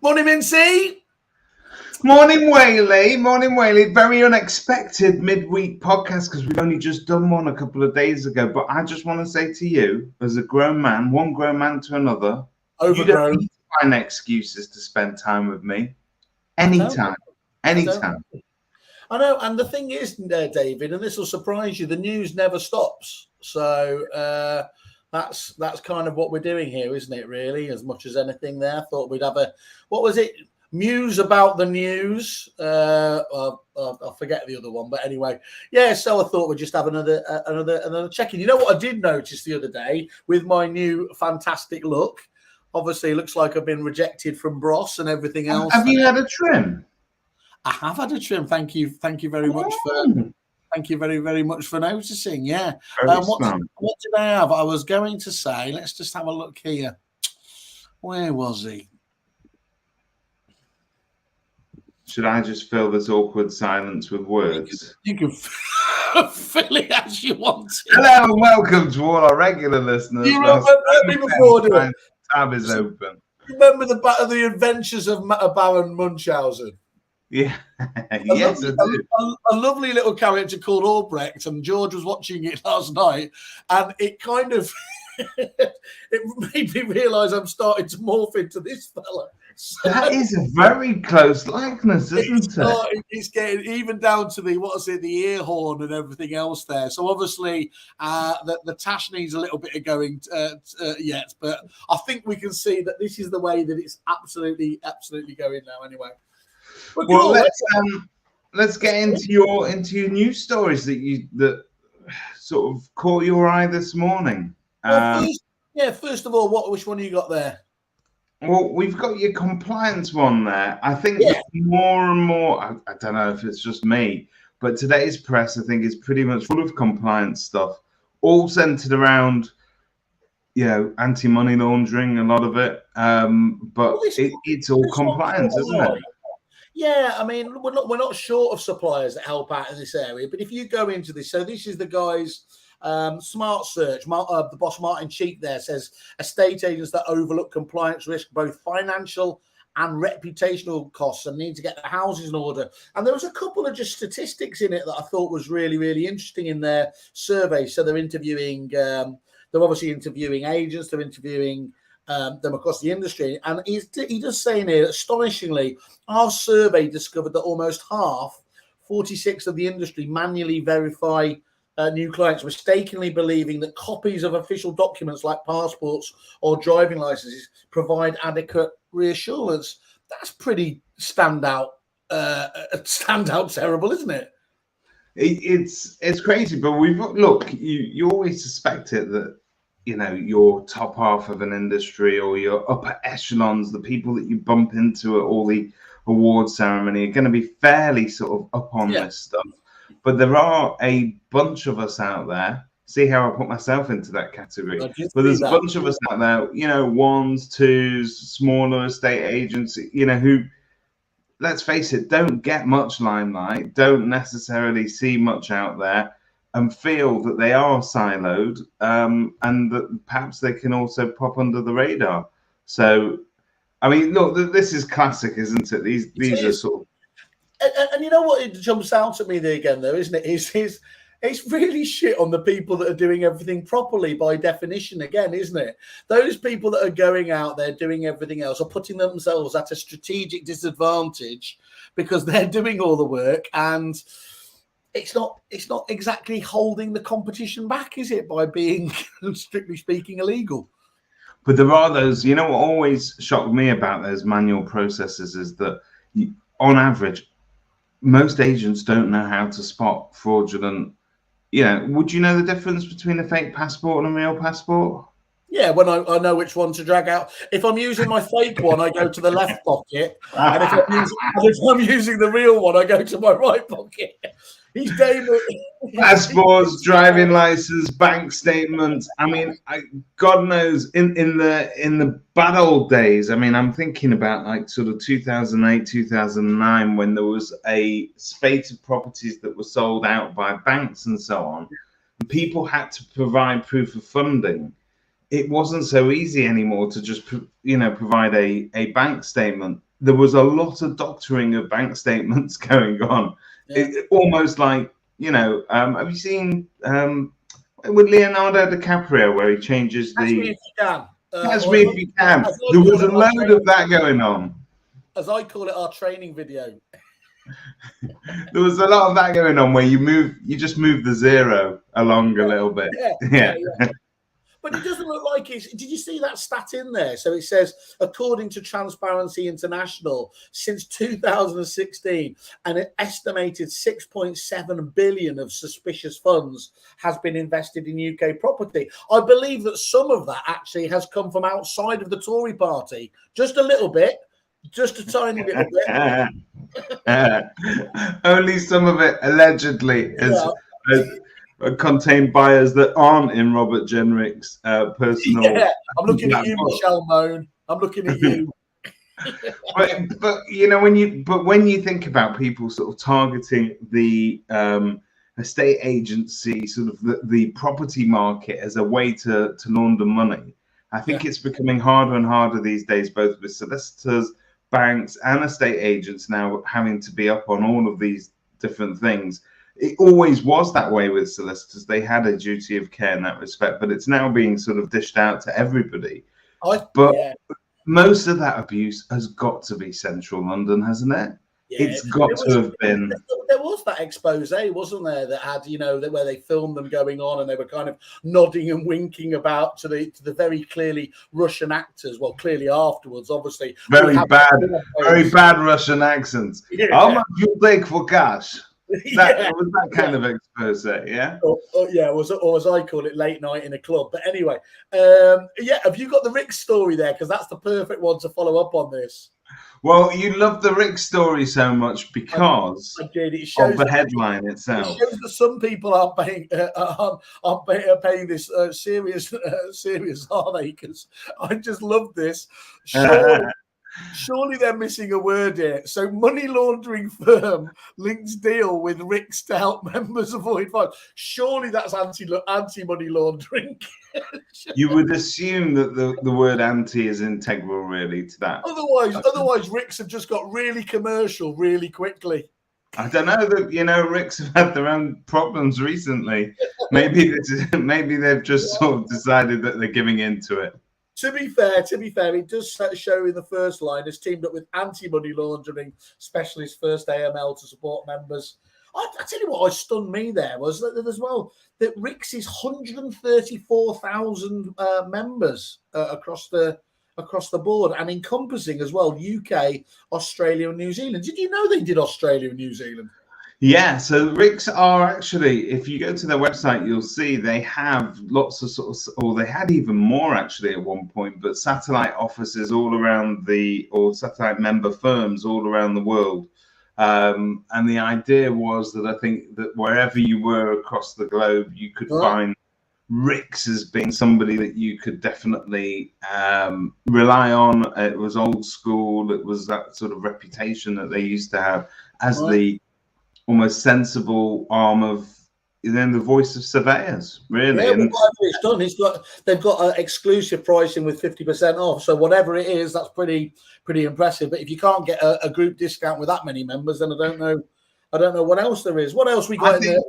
Morning, Mintz. Morning, Whaley. Morning, Whaley. Very unexpected midweek podcast because we've only just done one a couple of days ago. But I just want to say to you, as a grown man, one grown man to another, you don't need to find excuses to spend time with me. Anytime. Anytime. I know. And the thing is, David, and this will surprise you, the news never stops. So that's kind of what we're doing here, isn't it, really? As much as anything there. I thought we'd have what was it? Muse about the news. I forget the other one, but anyway, yeah. So I thought we'd just have another check-in. You know what I did notice the other day with my new fantastic look? Obviously, it looks like I've been rejected from Bros and everything else. Have you had a trim? I have had a trim. Thank you very much for. Thank you very, very much for noticing. Yeah. What did I have? I was going to say. Let's just have a look here. Where was he? Should I just fill this awkward silence with words? You can fill it as you want to. Hello and welcome to all our regular listeners. You remember me before doing tab is open. Remember the adventures of Baron Munchausen? Yeah, yes, I do. A lovely little character called Albrecht, and George was watching it last night, and it kind of it made me realise I'm starting to morph into this fella. So, that is a very close likeness, isn't it? It's getting even down to the ear horn and everything else there. So obviously, the tash needs a little bit of going yet, but I think we can see that this is the way that it's absolutely going now. Anyway, well, let's get into your news stories that sort of caught your eye this morning. First of all, which one you got there? Well, we've got your compliance one there. I think more and more, I don't know if it's just me, but today's press, I think, is pretty much full of compliance stuff, all centered around, anti-money laundering, a lot of it. But it's all compliance, isn't it? Yeah, I mean, we're not short of suppliers that help out in this area, but if you go into this, so this is the guys. Smart Search, the boss Martin Cheek there says estate agents that overlook compliance risk, both financial and reputational costs, and need to get their houses in order. And there was a couple of just statistics in it that I thought was really, really interesting in their survey. So they're obviously interviewing agents, they're interviewing them across the industry. And he does say in here, astonishingly, our survey discovered that almost half, 46 of the industry, manually verify new clients, mistakenly believing that copies of official documents like passports or driving licenses provide adequate reassurance. That's pretty standout terrible, isn't it? It's crazy, but you always suspect it that your top half of an industry or your upper echelons, the people that you bump into at all the award ceremony, are going to be fairly sort of up on this stuff. But there are a bunch of us out there. See how I put myself into that category? But there's a bunch of us out there, ones, twos, smaller estate agents, who, let's face it, don't get much limelight, don't necessarily see much out there, and feel that they are siloed, and that perhaps they can also pop under the radar. So, I mean, look, this is classic, isn't it? These are sort of. And you know what it jumps out at me there again, though, isn't it? It's really shit on the people that are doing everything properly by definition again, isn't it? Those people that are going out there doing everything else are putting themselves at a strategic disadvantage because they're doing all the work, and it's not exactly holding the competition back, is it, by being, strictly speaking, illegal? But there are those, what always shocked me about those manual processes is that on average, most agents don't know how to spot fraudulent. Would you know the difference between a fake passport and a real passport? Yeah, when I know which one to drag out. If I'm using my fake one, I go to the left pocket. And if I'm using the real one, I go to my right pocket. He's David. Passports, driving license, bank statements. I mean, God knows, in the bad old days. I mean, I'm thinking about like sort of 2008, 2009, when there was a spate of properties that were sold out by banks and so on. And people had to provide proof of funding. it wasn't so easy anymore to just, provide a bank statement. There was a lot of doctoring of bank statements going on. Yeah. Almost like, have you seen with Leonardo DiCaprio where he changes Ask me the... if you can. Ask me if you can. There was a load of that going on. As I call it, our training video. There was a lot of that going on where you just move the zero along a little bit. Yeah. But it doesn't look like it's... Did you see that stat in there? So it says, according to Transparency International, since 2016, an estimated 6.7 billion of suspicious funds has been invested in UK property. I believe that some of that actually has come from outside of the Tory party. Just a little bit. Just a tiny little bit. Only some of it allegedly has contained buyers that aren't in Robert Jenrick's personal... Yeah, I'm looking at you, Michelle Moan. I'm looking at you. but when you think about people sort of targeting the estate agency, sort of the property market as a way to launder money, I think it's becoming harder and harder these days, both with solicitors, banks, and estate agents now having to be up on all of these different things. It always was that way with solicitors. They had a duty of care in that respect, but it's now being sort of dished out to everybody. Most of that abuse has got to be central London, hasn't it? Yeah, it's got to have been. There was that expose, wasn't there, that had, where they filmed them going on and they were kind of nodding and winking about to the very clearly Russian actors. Well, clearly afterwards, obviously. Very bad Russian accents. Yeah. How much you take for cash? That was that kind of expose, yeah? Or as I call it, late night in a club. But anyway, have you got the Rick story there? Because that's the perfect one to follow up on this. Well, you love the Rick story so much because of the headline itself. It shows that some people aren't paying this serious, are they? Because I just love this. Surely they're missing a word here. So, money laundering firm links deal with Ricks to help members avoid fines. Surely that's anti-money laundering. You would assume that the word anti is integral, really, to that. Otherwise, Ricks have just got really commercial really quickly. I don't know that Ricks have had their own problems recently. Maybe they've just sort of decided that they're giving into it. To be fair, it does show in the first line has teamed up with anti-money laundering specialist First AML to support members. I tell you what, stunned me there was that as well that Ricks is 134,000 members across the board and encompassing as well UK, Australia, and New Zealand. Did you know they did Australia and New Zealand? Yeah, so Ricks are actually, if you go to their website, you'll see they have lots of or they had even more actually at one point, but satellite offices all around or satellite member firms all around the world. And the idea was that I think that wherever you were across the globe, you could find Ricks as being somebody that you could definitely rely on. It was old school. It was that sort of reputation that they used to have as the almost sensible arm of the voice of surveyors, really. Yeah, it's done. They've got exclusive pricing with 50% off. So whatever it is, that's pretty impressive. But if you can't get a group discount with that many members, then I don't know what else there is. What else we got in there?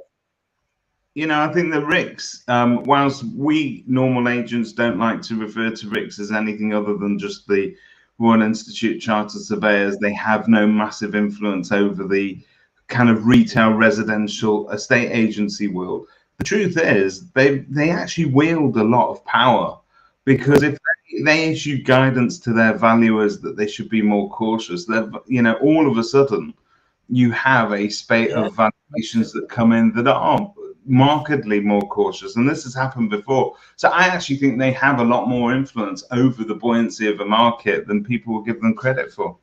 I think the Ricks, whilst we normal agents don't like to refer to Ricks as anything other than just the Royal Institute Chartered Surveyors, they have no massive influence over the kind of retail residential estate agency world. The truth is they actually wield a lot of power, because if they issue guidance to their valuers that they should be more cautious, all of a sudden you have a spate of valuations that come in that are markedly more cautious, and this has happened before. So I actually think they have a lot more influence over the buoyancy of a market than people will give them credit for.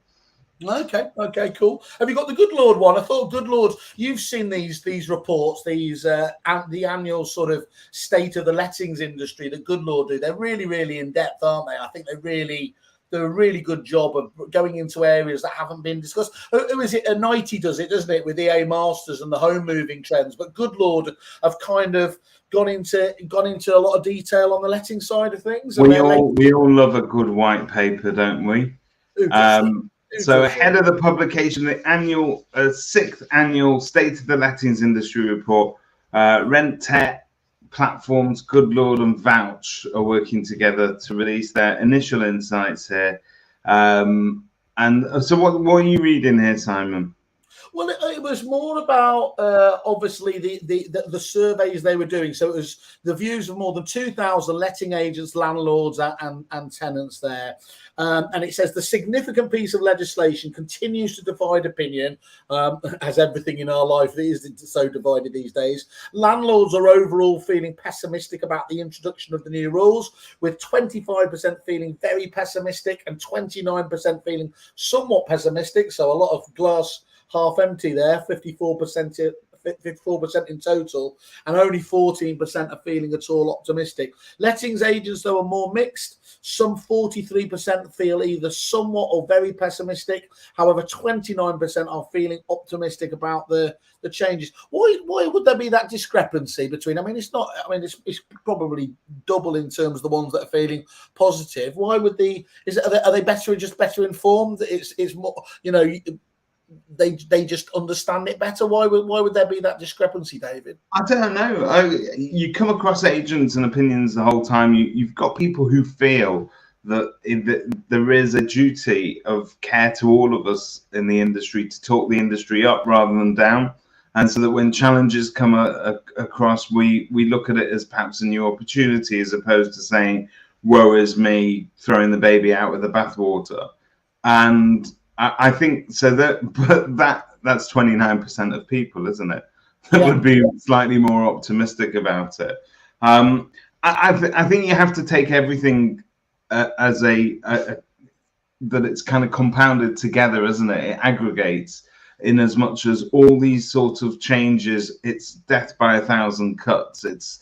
Okay, cool. Have you got the Good Lord one? I thought Good Lord, you've seen these reports, the annual sort of state of the lettings industry that Good Lord do. They're really, really in depth, aren't they? I think they're do a really good job of going into areas that haven't been discussed. Who is it? Nighty does it, doesn't it, with EA Masters and the home moving trends? But good Lord, have kind of gone into a lot of detail on the letting side of things. We all love a good white paper, don't we? So ahead of the publication, the annual 6th annual State of the Lettings Industry Report, Rent Tech platforms Good Lord and Vouch are working together to release their initial insights here. And so what are you reading here, Simon? Well, it was more about obviously the surveys they were doing. So it was the views of more than 2,000 letting agents, landlords, and tenants there. And it says the significant piece of legislation continues to divide opinion, as everything in our life is so divided these days. Landlords are overall feeling pessimistic about the introduction of the new rules, with 25% feeling very pessimistic and 29% feeling somewhat pessimistic. So a lot of glass half empty there, 54% in total, and only 14% are feeling at all optimistic. Lettings agents, though, are more mixed. Some 43% feel either somewhat or very pessimistic. However, 29% are feeling optimistic about the changes. Why would there be that discrepancy between? I mean, it's probably double in terms of the ones that are feeling positive. Why would are they better informed? It's more, they just understand it better. Why would there be that discrepancy, David? I don't know. You come across agents and opinions the whole time. You've got people who feel that there is a duty of care to all of us in the industry to talk the industry up rather than down, and so that when challenges come across, we look at it as perhaps a new opportunity, as opposed to saying, "Woe is me," throwing the baby out with the bathwater. And I think so that's 29% of people, isn't it? That would be slightly more optimistic about it. I think you have to take everything as that it's kind of compounded together, isn't it? It aggregates in as much as all these sorts of changes. It's death by 1,000 cuts. It's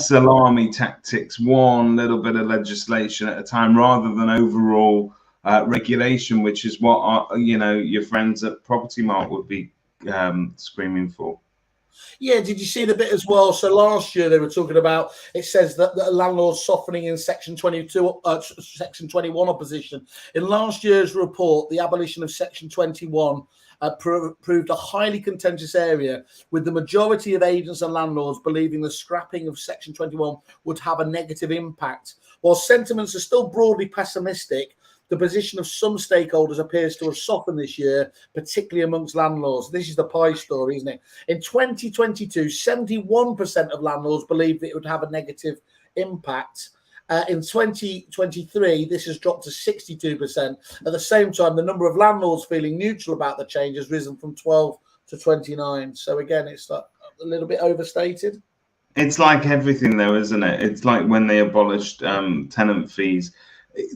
salami tactics, one little bit of legislation at a time, rather than overall regulation, which is what your friends at Property Mart would be screaming for. Yeah, did you see the bit as well? So last year they were talking about, it says that the landlords softening in Section 22, Section 21 opposition. In last year's report, the abolition of Section 21 proved a highly contentious area, with the majority of agents and landlords believing the scrapping of Section 21 would have a negative impact. While sentiments are still broadly pessimistic, the position of some stakeholders appears to have softened this year, particularly amongst landlords. This is the pie story, isn't it? In 2022, 71% of landlords believed that it would have a negative impact. In 2023, this has dropped to 62%. At the same time, the number of landlords feeling neutral about the change has risen from 12 to 29. So again, it's a little bit overstated. It's like everything, though, isn't it? It's like when they abolished tenant fees.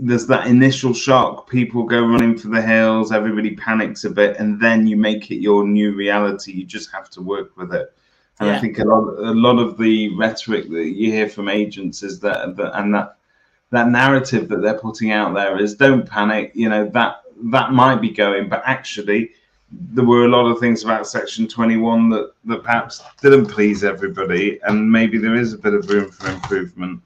There's that initial shock, people go running for the hills, everybody panics a bit, and then you make it your new reality. You just have to work with it. And I think a lot of the rhetoric that you hear from agents is that narrative that they're putting out there is, don't panic, that might be going, but actually there were a lot of things about Section 21 that perhaps didn't please everybody, and maybe there is a bit of room for improvement.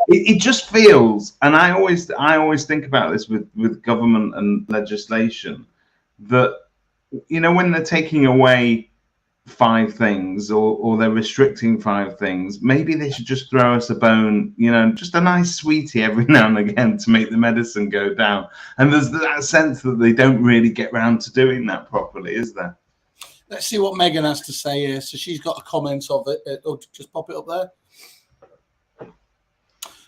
It just feels, and I always think about this with government and legislation, that when they're taking away 5 things or they're restricting 5 things, maybe they should just throw us a bone, just a nice sweetie every now and again to make the medicine go down. And there's that sense that they don't really get round to doing that properly, is there? Let's see what Megan has to say here. So she's got a comment of it. Or just pop it up there.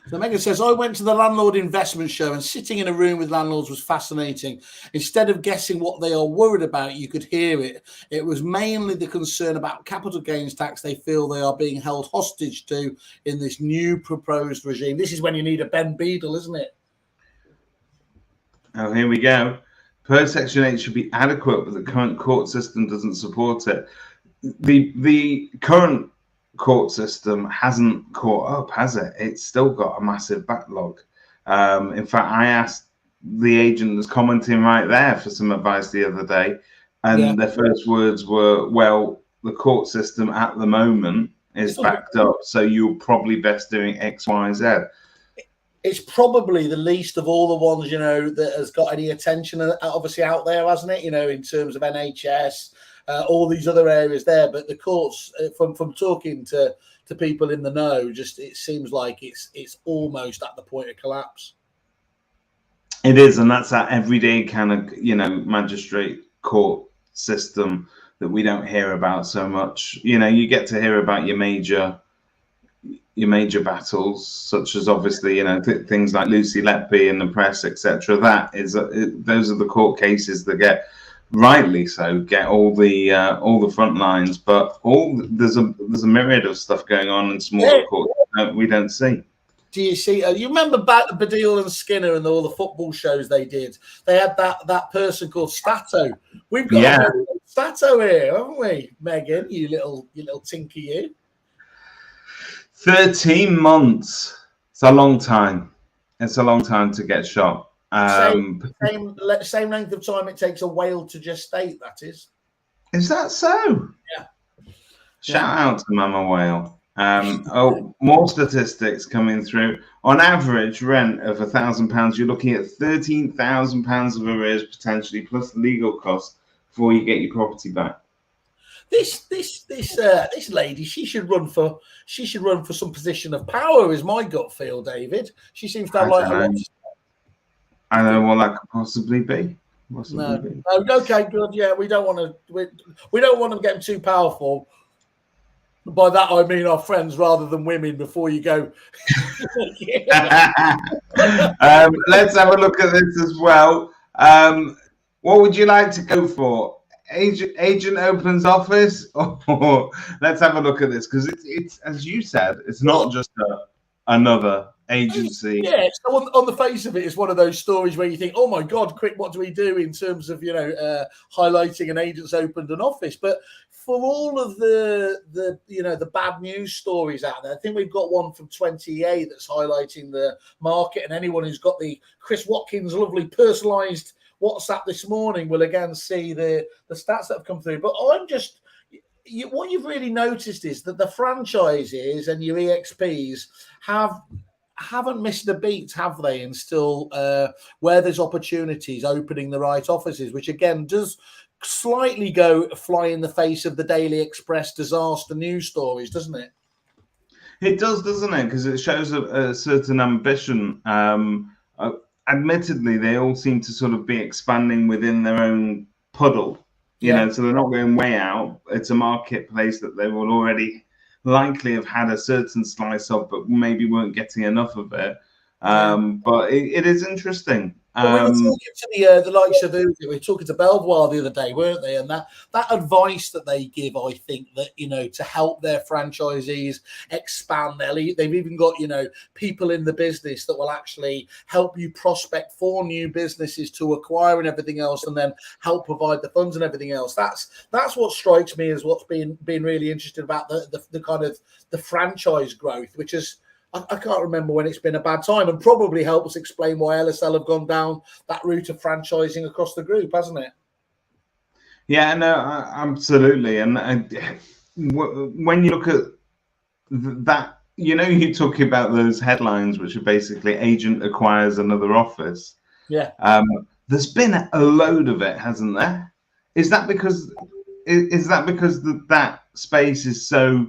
So Megan says, I went to the landlord investment show, and sitting in a room with landlords was fascinating. Instead of guessing what they are worried about, you could hear it. It was mainly the concern about capital gains tax they feel they are being held hostage to in this new proposed regime. This is when you need a Ben Beadle, isn't it? Oh, here we go. Per Section 8 should be adequate, but the current court system doesn't support it. The current court system hasn't caught up, has it? It's still got a massive backlog. In fact, I asked the agent that's commenting right there for some advice the other day, and their first words were, well, the court system at the moment is backed up, so you're probably best doing X, Y, Z. It's probably the least of all the ones, that has got any attention, obviously, out there, hasn't it? In terms of NHS, all these other areas there. But the courts, from talking to people in the know, it seems like it's almost at the point of collapse. It is, and that's that everyday kind of, magistrate court system that we don't hear about so much. You get to hear about your major battles, such as obviously things like Lucy Letby in the press, etc. Those are the court cases that get, rightly so, get all the front lines, but there's a myriad of stuff going on in smaller courts that we don't see. Do you see? You remember back to Baddiel and Skinner and all the football shows they did? They had that person called Stato. We've got Stato here, haven't we, Megan? You little tinky, you. 13 months. It's a long time. It's a long time to get shot. Same length of time it takes a whale to gestate, that is. Is that so? Yeah. Shout out to Mama Whale. More statistics coming through. On average, rent of £1,000, you're looking at £13,000 of arrears potentially, plus legal costs before you get your property back. This lady, she should run for some position of power, is my gut feel, David. She seems to have I don't know what that could possibly be. No. Okay, good. Yeah, we don't want them getting too powerful. By that I mean our friends rather than women. Before you go, let's have a look at this as well. What would you like to go for? Agent opens office, or let's have a look at this, because it's as you said, it's not just another agency. Yeah, so on the face of it, it's one of those stories where you think, oh my God, quick, what do we do in terms of highlighting an agent's opened an office? But for all of the bad news stories out there, I think we've got one from 20A that's highlighting the market, and anyone who's got the Chris Watkins lovely personalised WhatsApp this morning will again see the stats that have come through. But what you've really noticed is that the franchises and your EXPs haven't missed a beat, have they? And still, where there's opportunities, opening the right offices, which again does slightly fly in the face of the Daily Express disaster news stories, doesn't it? It does, doesn't it? Because it shows a certain ambition. Admittedly, they all seem to sort of be expanding within their own puddle, so they're not going way out. It's a marketplace that they will already likely have had a certain slice of, but maybe weren't getting enough of it. But it is interesting. Well, we were talking to the likes of we were talking to Belvoir the other day, weren't they? And that advice that they give, I think that to help their franchisees expand, they've even got people in the business that will actually help you prospect for new businesses to acquire and everything else, and then help provide the funds and everything else. That's what strikes me as what's been really interesting about the kind of the franchise growth, which is. I can't remember when it's been a bad time, and probably helps explain why LSL have gone down that route of franchising across the group, hasn't it? Yeah, no, absolutely. And when you look at that, you're talking about those headlines, which are basically agent acquires another office. Yeah. There's been a load of it, hasn't there? Is that because that space is so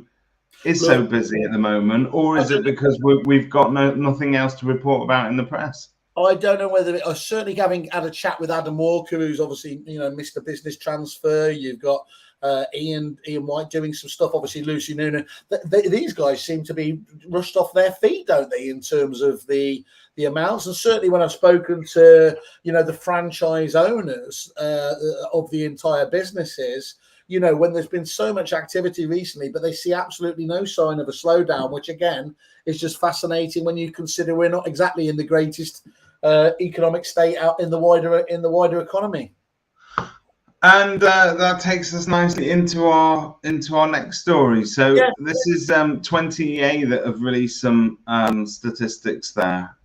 busy at the moment, or is it because we've got nothing else to report about in the press? I don't know whether I certainly having had a chat with Adam Walker, who's obviously Mr. Business Transfer. You've got Ian White doing some stuff. Obviously Lucy Noonan. These guys seem to be rushed off their feet, don't they, in terms of the amounts? And certainly when I've spoken to the franchise owners of the entire businesses. When there's been so much activity recently, but they see absolutely no sign of a slowdown, which again is just fascinating when you consider we're not exactly in the greatest economic state out in the wider economy. And that takes us nicely into our next story. So This is 20A that have released some statistics there.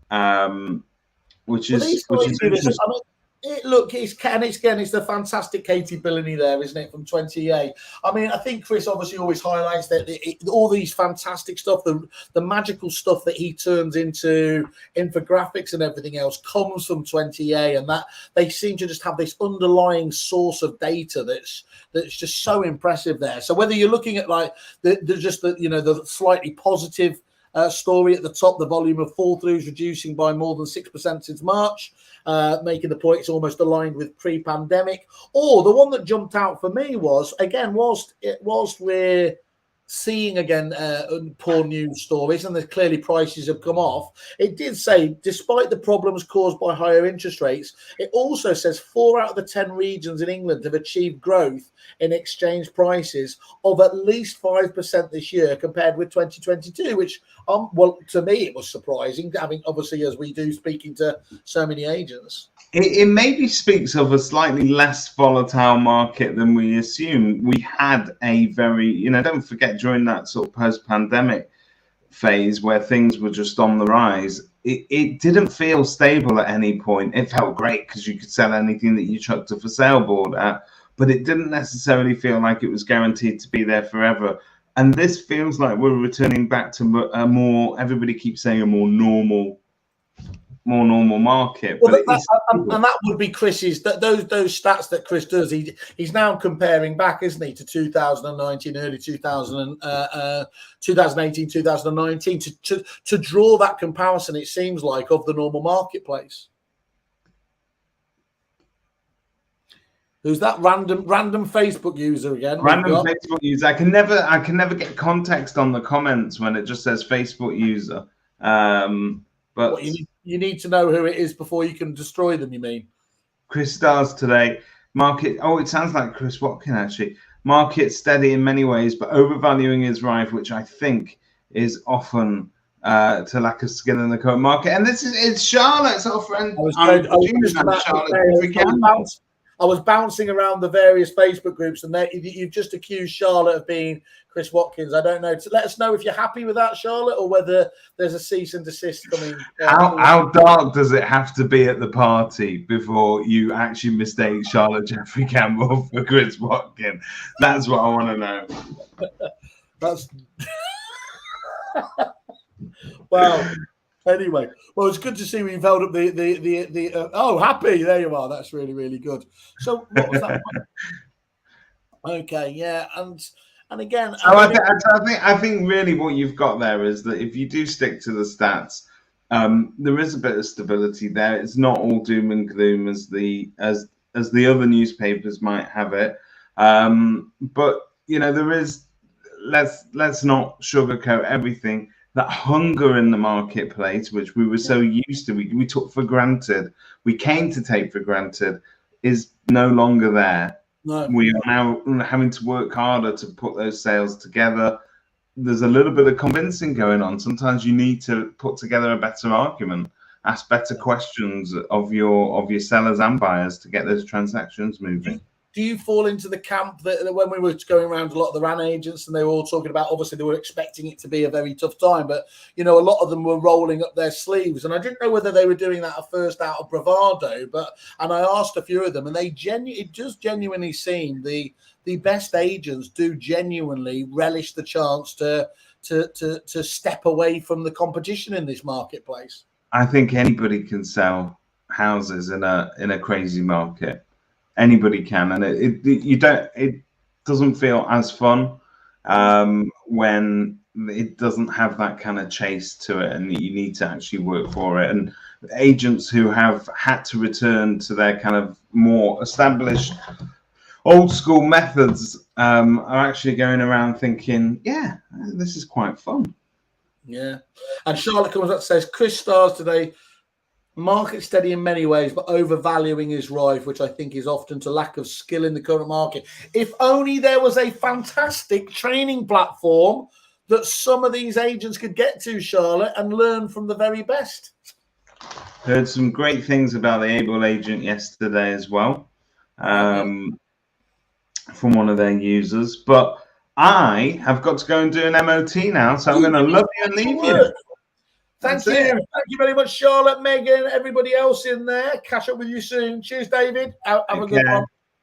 which Well, is these guys do this. interesting. I mean, it's the fantastic Katie Billany there, isn't it, from 28? I mean, I think Chris obviously always highlights that all these fantastic stuff, the magical stuff that he turns into infographics and everything else comes from 28, and that they seem to just have this underlying source of data that's just so impressive there. So whether you're looking at like the slightly positive story at the top, the volume of fall throughs reducing by more than 6% since March, making the point it's almost aligned with pre-pandemic. Or the one that jumped out for me was, again, whilst we're seeing again poor news stories and there's clearly prices have come off, it did say despite the problems caused by higher interest rates, it also says 4 out of the 10 regions in England have achieved growth in exchange prices of at least 5% this year compared with 2022, which well, to me it was surprising, having obviously, as we do, speaking to so many agents. It maybe speaks of a slightly less volatile market than we assumed. We had a very, don't forget, during that sort of post-pandemic phase where things were just on the rise, it didn't feel stable at any point. It felt great because you could sell anything that you chucked a for sale board at, but it didn't necessarily feel like it was guaranteed to be there forever. And this feels like we're returning back to a more, everybody keeps saying, a more normal market. Well, and that would be Chris's, those stats that Chris does. He's now comparing back, isn't he, to 2019, early 2018, 2019 to draw that comparison, it seems like, of the normal marketplace. Who's that random Facebook user again? Random Facebook user. I can never get context on the comments when it just says Facebook user. But what, you need to know who it is before you can destroy them, you mean? Chris Stars today. Market. Oh, it sounds like Chris Watkin, actually. Market steady in many ways, but overvaluing is rife, which I think is often to lack of skill in the current market. And it's Charlotte, our friend. I was bouncing around the various Facebook groups, and you've just accused Charlotte of being Chris Watkins. I don't know. Let us know if you're happy with that, Charlotte, or whether there's a cease and desist coming. How dark does it have to be at the party before you actually mistake Charlotte Jeffrey Campbell for Chris Watkins? That's what I want to know. That's wow. Anyway, well, it's good to see we've held up the happy. There you are. That's really, really good. So what was that? Okay, yeah, and again, I think really what you've got there is that if you do stick to the stats, there is a bit of stability there. It's not all doom and gloom as the other newspapers might have it, but there is. Let's not sugarcoat everything. That hunger in the marketplace, which we were so used to, we took for granted, we came to take for granted, is no longer there. No. We are now having to work harder to put those sales together. There's a little bit of convincing going on. Sometimes you need to put together a better argument, ask better questions of your sellers and buyers to get those transactions moving. Do you fall into the camp that when we were going around a lot of the RAN agents and they were all talking about, obviously they were expecting it to be a very tough time, but a lot of them were rolling up their sleeves, and I didn't know whether they were doing that at first out of bravado, and I asked a few of them, and it does genuinely seem the best agents do genuinely relish the chance to step away from the competition in this marketplace. I think anybody can sell houses in a crazy market. Anybody can, and it doesn't feel as fun when it doesn't have that kind of chase to it, and you need to actually work for it. And agents who have had to return to their kind of more established old school methods are actually going around thinking, yeah, this is quite fun. Yeah. And Charlotte comes up and says, Chris Stars today, market steady in many ways, but overvaluing is rife, which I think is often to lack of skill in the current market. If only there was a fantastic training platform that some of these agents could get to, Charlotte, and learn from the very best. Heard some great things about the Able Agent yesterday as well, from one of their users. But I have got to go and do an MOT now, so I'm going to love you and leave you. Thank you. Thank you very much, Charlotte, Megan, everybody else in there. Catch up with you soon. Cheers, David. Have a good one.